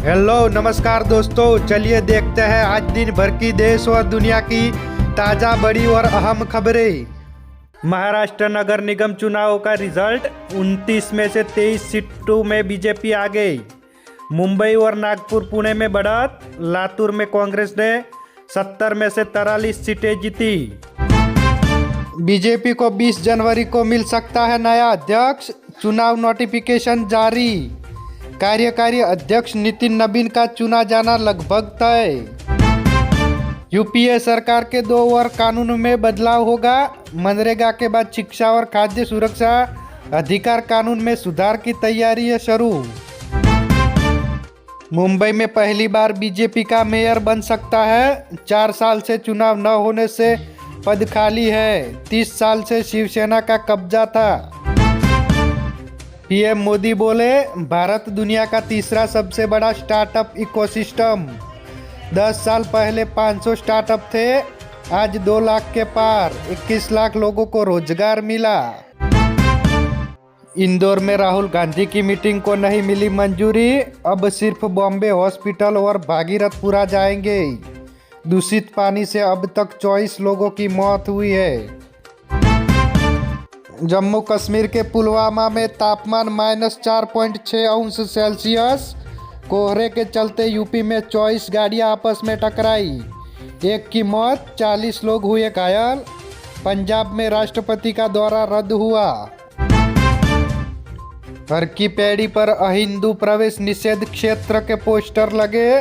Hello नमस्कार दोस्तों, चलिए देखते हैं आज दिन भर की देश और दुनिया की ताज़ा बड़ी और अहम खबरें। महाराष्ट्र नगर निगम चुनाव का रिजल्ट 29 में से 23 सीटों में बीजेपी आ गई। मुंबई और नागपुर पुणे में बढ़त। लातूर में कांग्रेस ने 70 में से 43 सीटें जीती। बीजेपी को 20 जनवरी को मिल सकता है नया अध्यक्ष, चुनाव नोटिफिकेशन जारी। कार्यकारी अध्यक्ष नितिन नबीन का चुना जाना लगभग तय। यूपीए सरकार के 2 और कानून में बदलाव होगा। मनरेगा के बाद शिक्षा और खाद्य सुरक्षा अधिकार कानून में सुधार की तैयारी है शुरू। मुंबई में पहली बार बीजेपी का मेयर बन सकता है। 4 साल से चुनाव न होने से पद खाली है। 30 साल से शिवसेना का कब्जा था। पीएम मोदी बोले, भारत दुनिया का तीसरा सबसे बड़ा स्टार्टअप इकोसिस्टम। 10 साल पहले 500 स्टार्टअप थे, आज 2 लाख के पार। 21 लाख लोगों को रोजगार मिला। इंदौर में राहुल गांधी की मीटिंग को नहीं मिली मंजूरी। अब सिर्फ बॉम्बे हॉस्पिटल और भागीरथपुरा जाएंगे। दूषित पानी से अब तक 24 लोगों की मौत हुई है। जम्मू कश्मीर के पुलवामा में तापमान -4.6 अंश सेल्सियस। कोहरे के चलते यूपी में 24 गाड़ियां आपस में टकराई। 1 की मौत, 40 लोग हुए घायल। पंजाब में राष्ट्रपति का दौरा रद्द हुआ। हर की पैड़ी पर अहिंदू प्रवेश निषेध क्षेत्र के पोस्टर लगे।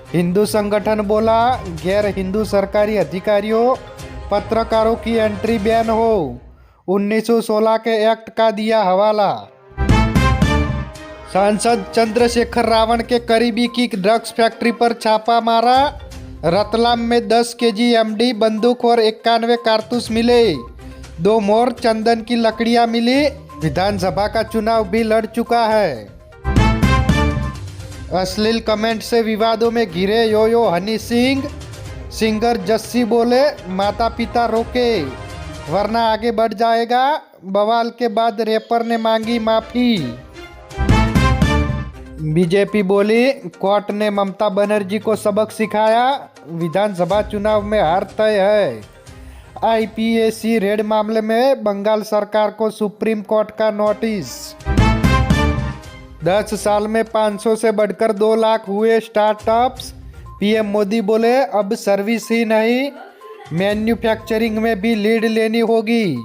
हिंदू संगठन बोला, गैर हिंदू सरकारी अधिकारियों, पत्रकारों की एंट्री बैन हो। 1916 के एक्ट का दिया हवाला। सांसद चंद्रशेखर रावण के करीबी की ड्रग्स फैक्ट्री पर छापा मारा। रतलाम में 10 केजी एमडी बंदूक और 91 कारतूस मिले। 2 मोर चंदन की लकड़ियां मिली। विधानसभा का चुनाव भी लड़ चुका है। अश्लील कमेंट से विवादों में घिरे यो हनी सिंह। सिंगर जस्सी बोले, माता पिता रोके वरना आगे बढ़ जाएगा। बवाल के बाद रैपर ने मांगी माफी। बीजेपी बोली, कोर्ट ने ममता बनर्जी को सबक सिखाया। विधानसभा चुनाव में हार तय है। आईपीएसी रेड मामले में बंगाल सरकार को सुप्रीम कोर्ट का नोटिस। 10 साल में 500 से बढ़कर 2 लाख हुए स्टार्टअप्स। पीएम मोदी बोले, अब सर्विस ही नहीं, मैन्युफैक्चरिंग में भी लीड लेनी होगी।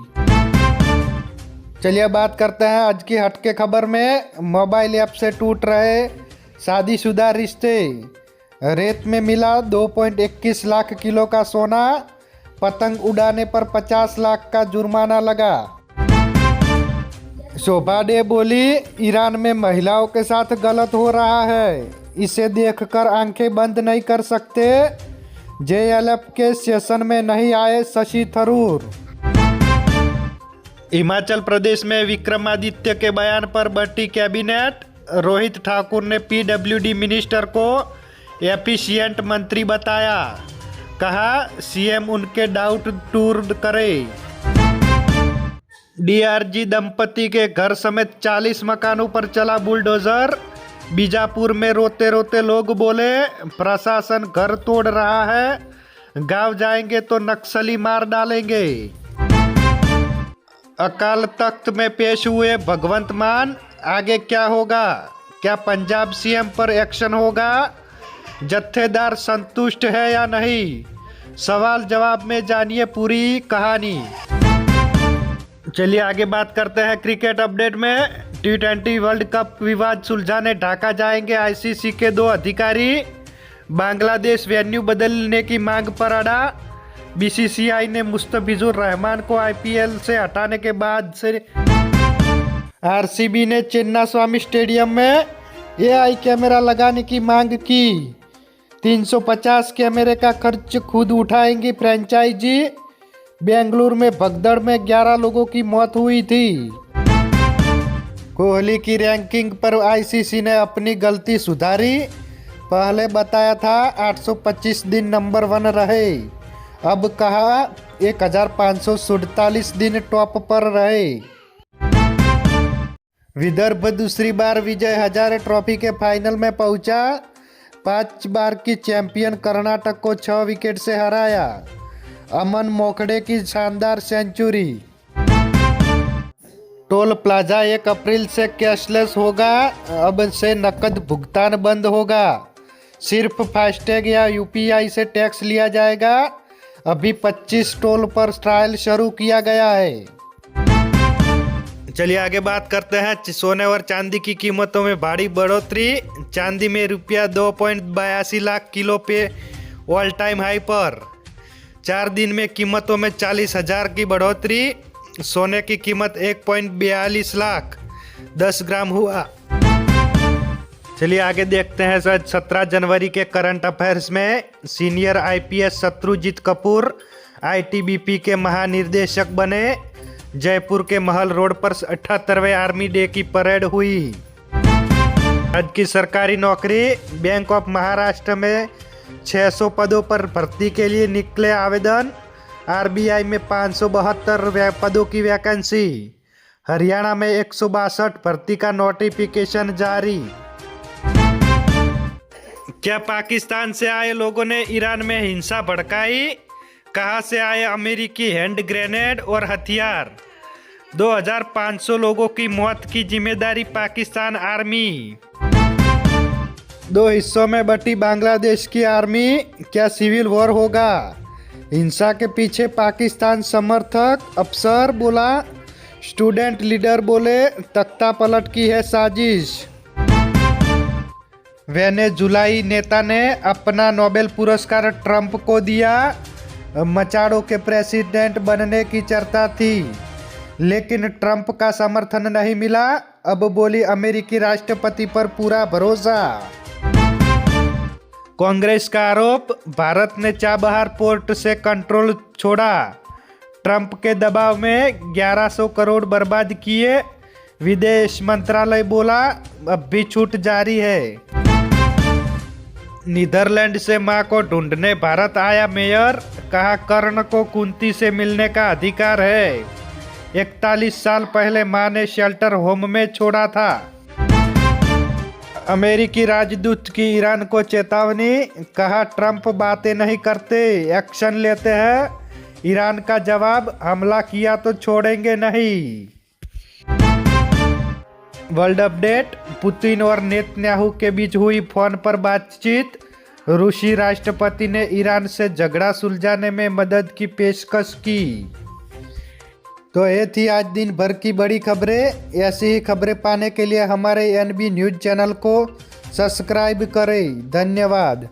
चलिए बात करते हैं आज की हटके खबर में। मोबाइल ऐप से टूट रहे शादीशुदा रिश्ते। रेत में मिला 2.21 लाख किलो का सोना। पतंग उड़ाने पर 50 लाख का जुर्माना लगा। शोभा डे बोली, ईरान में महिलाओं के साथ गलत हो रहा है, इसे देखकर आंखें बंद नहीं कर सकते। जेएलएफ के सेशन में नहीं आए शशि थरूर। हिमाचल प्रदेश में विक्रमादित्य के बयान पर बटी कैबिनेट। रोहित ठाकुर ने पीडब्ल्यूडी मिनिस्टर को एफिशिएंट मंत्री बताया। कहा, सीएम उनके डाउट दूर करे। डीआरजी दंपति के घर समेत 40 मकानों पर चला बुलडोजर। बीजापुर में रोते रोते लोग बोले, प्रशासन घर तोड़ रहा है, गांव जाएंगे तो नक्सली मार डालेंगे। अकाल तख्त में पेश हुए भगवंत मान। आगे क्या होगा? क्या पंजाब सीएम पर एक्शन होगा? जत्थेदार संतुष्ट है या नहीं? सवाल जवाब में जानिए पूरी कहानी। चलिए आगे बात करते हैं क्रिकेट अपडेट में। T20 वर्ल्ड कप विवाद सुलझाने ढाका जाएंगे आईसीसी के 2 अधिकारी। बांग्लादेश वेन्यू बदलने की मांग पर अड़ा। बीसीसीआई ने मुस्तफिजुर रहमान को आईपीएल से हटाने के बाद से आरसीबी ने चिन्नास्वामी स्टेडियम में एआई कैमरा लगाने की मांग की। 350 कैमरे का खर्च खुद उठाएंगी फ्रेंचाइजी। बेंगलुरु में भगदड़ में 11 लोगों की मौत हुई थी। कोहली की रैंकिंग पर आईसीसी ने अपनी गलती सुधारी। पहले बताया था 825 दिन नंबर 1 रहे, अब कहा 1547 दिन टॉप पर रहे। विदर्भ दूसरी बार विजय हजारे ट्रॉफी के फाइनल में पहुंचा। 5 बार की चैंपियन कर्नाटक को 6 विकेट से हराया। अमन मोकड़े की शानदार सेंचुरी। टोल प्लाजा 1 अप्रैल से कैशलेस होगा। अब से नकद भुगतान बंद होगा। सिर्फ फास्टैग या यूपीआई से टैक्स लिया जाएगा। अभी 25 टोल पर ट्रायल शुरू किया गया है। चलिए आगे बात करते हैं सोने और चांदी की कीमतों में भारी बढ़ोतरी। चांदी में रुपया 2.82 लाख किलो पे ऑल टाइम हाई पर। 4 दिन में कीमतों में 40,000 की बढ़ोतरी। सोने की कीमत 1.42 लाख 10 ग्राम हुआ। चलिए आगे देखते हैं 17 जनवरी के करंट अफेयर्स में। Senior IPS Shatrujeet Kapoor ITBP के महानिर्देशक बने। जयपुर के महल रोड पर 78वें आर्मी डे की परेड हुई। आज की सरकारी नौकरी। बैंक ऑफ महाराष्ट्र में 600 पदों पर भर्ती के लिए निकले आवेदन। आरबीआई में 572 पदों की वैकेंसी। हरियाणा में 162 भर्ती का नोटिफिकेशन जारी। क्या पाकिस्तान से आए लोगों ने ईरान में हिंसा भड़काई? कहां से आए अमेरिकी हैंड ग्रेनेड और हथियार? 2500 लोगों की मौत की जिम्मेदारी पाकिस्तान आर्मी। 2 हिस्सों में बटी बांग्लादेश की आर्मी। क्या सिविल वॉर होगा? हिंसा के पीछे पाकिस्तान समर्थक अफसर बोला। स्टूडेंट लीडर बोले तख्ता पलट की है साजिश। वेनेजुलाई नेता ने अपना नोबेल पुरस्कार ट्रंप को दिया। मचाडो के प्रेसिडेंट बनने की चर्चा थी, लेकिन ट्रंप का समर्थन नहीं मिला। अब बोली अमेरिकी राष्ट्रपति पर पूरा भरोसा। कांग्रेस का आरोप, भारत ने चाबहार पोर्ट से कंट्रोल छोड़ा। ट्रंप के दबाव में 1100 करोड़ बर्बाद किए। विदेश मंत्रालय बोला अब भी छूट जारी है। नीदरलैंड से मां को ढूंढने भारत आया मेयर। कहा कर्ण को कुंती से मिलने का अधिकार है। 41 साल पहले मां ने शेल्टर होम में छोड़ा था। अमेरिकी राजदूत की ईरान को चेतावनी। कहा ट्रंप बातें नहीं करते, एक्शन लेते हैं। ईरान का जवाब, हमला किया तो छोड़ेंगे नहीं। वर्ल्ड अपडेट, पुतिन और नेतन्याहू के बीच हुई फोन पर बातचीत। रूसी राष्ट्रपति ने ईरान से झगड़ा सुलझाने में मदद की पेशकश की। तो ये थी आज दिन भर की बड़ी खबरें। ऐसी ही खबरें पाने के लिए हमारे एनबी न्यूज़ चैनल को सब्सक्राइब करें। धन्यवाद।